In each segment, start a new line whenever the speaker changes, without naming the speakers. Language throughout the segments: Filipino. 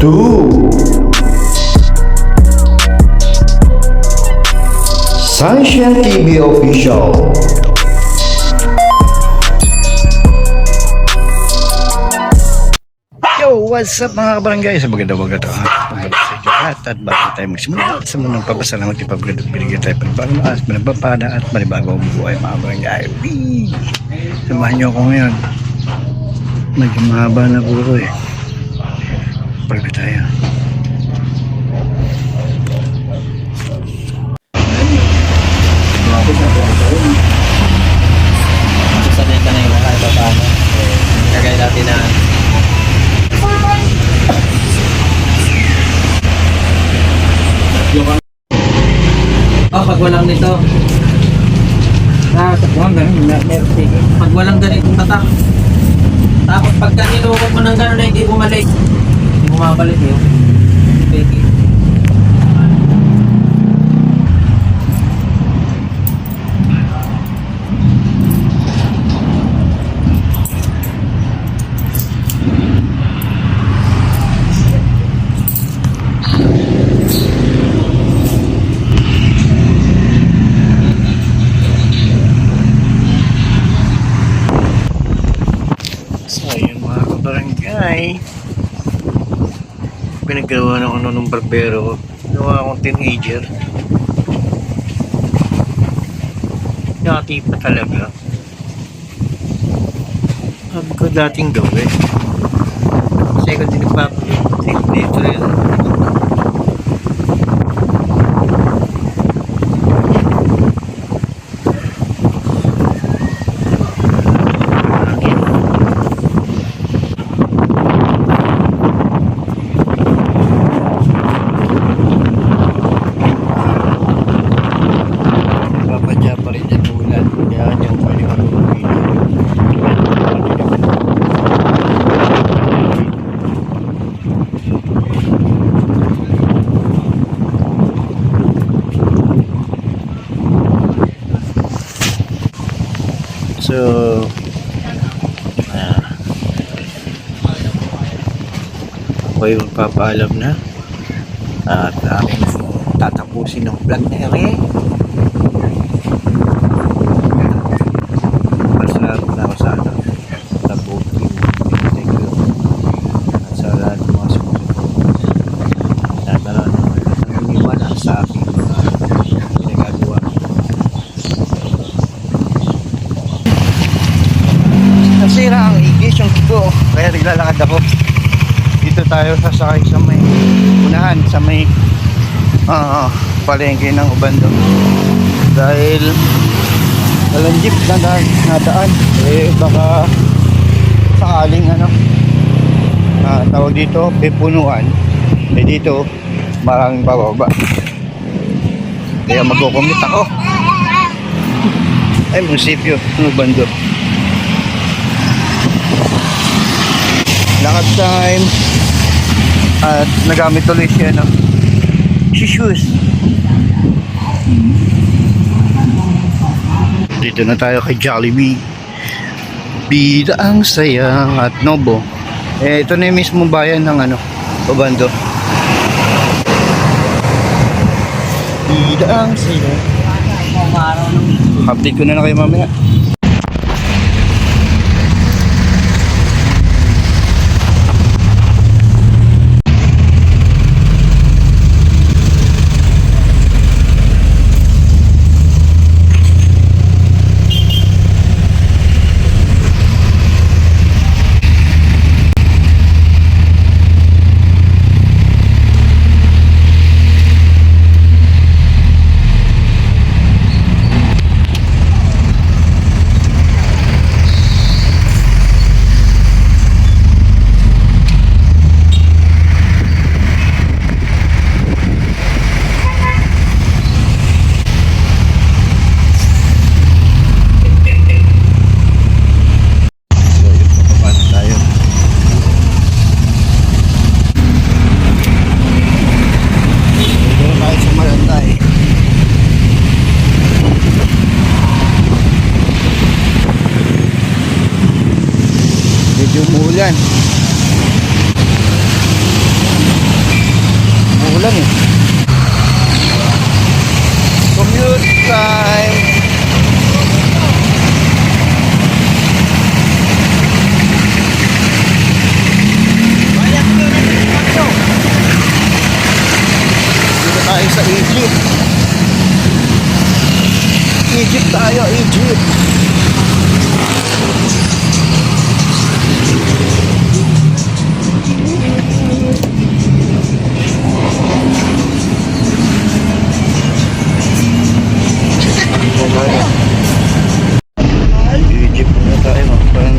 2 Sunshine TV Official. Yo, what's up mga kabarangay? Sa bagay ito pagbalit sa inyo lahat at bago tayo magsimula sa munang papasalamat yung pagbalit binigyan tayo panibagong lakas, manibapada at manibagong buhay mga kabarangay. Wee! Samahan nyo ako ngayon. Medyo mahaba na puro eh. Pagbalit tayo.
Sanay ka na yung kahit pa paano. Kagaya dati na pag walang nito pag walang ganitong tatak, tapos pagka nilukot mo ng gano'n na hindi bumalik, hindi bumabalik yun peki.
So yun mga kabarangay, pinagawa ng ano ng barbero, gawa akong teenager. Dati pa talaga sabi ko dating gawin kasi ko din nagpapalit dito rin. Papadya pa rin dyan ulan, kaya dyan pwede ka lumabili. So ako'y magpapaalam na at aming tatapusin ng vlog na ere. Pasalamat na ako sa ano sa booking. Thank you at sa lahat ng mga sumusunod at naniniwala sa aking mga pinagagawa. Nasira ang igis yung ko kaya naglalakad ako. Dito tayo sasakay sa may unahan sa may palengke ng Ubando dahil walang jeep na nadaan eh baka sakaling ano tawag dito pipunuan eh dito maraming bababa kaya magkukumit ako ay munisipyo ng Ubando. Lakad time at nagamit tuloy siya no shoes. Dito na tayo kay Jollibee. Bida ang sayang at Nobo. Eh ito na yung mismo bayan ng ano Ubando. Bida ang sayang. Update ko na kayo mamaya. time. Dito tayo sa Egypt. Egypt tayo, Egypt. Egypt na tayo, parang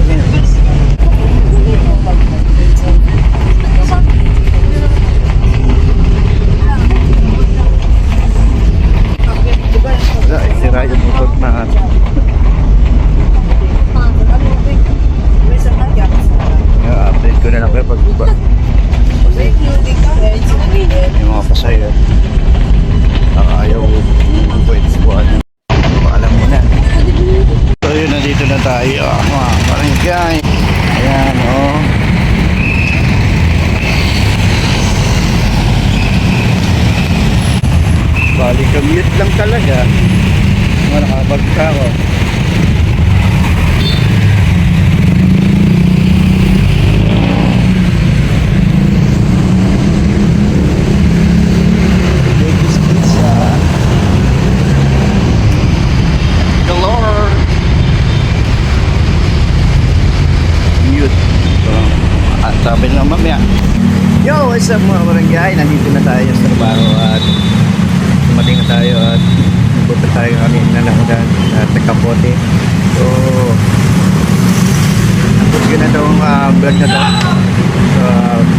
wala, sira yung motor na update ko na lang kayo pag iba yung mga pasaya ayaw pwede buwan alam mo na. So yun, nandito na tayo mga barangay. Ayan o bali commute lang talaga nakabagka ko. Ladies pizza galore. Mute. So, at sabi na mamaya. Yo, what's up mga barangay? Nandito na tayo sa trabaho at dumating na tayo at punta tayo kami na nakudan at nagkapote. So, tapos yun na itong vlog na to. So,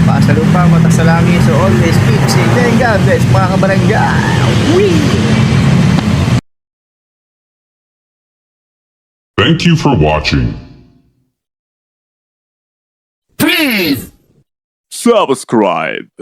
paas sa lupa, mata sa langit. So, always keep saying, thank God bless mga kabarangay. Wee!
Thank you for watching.
Please subscribe.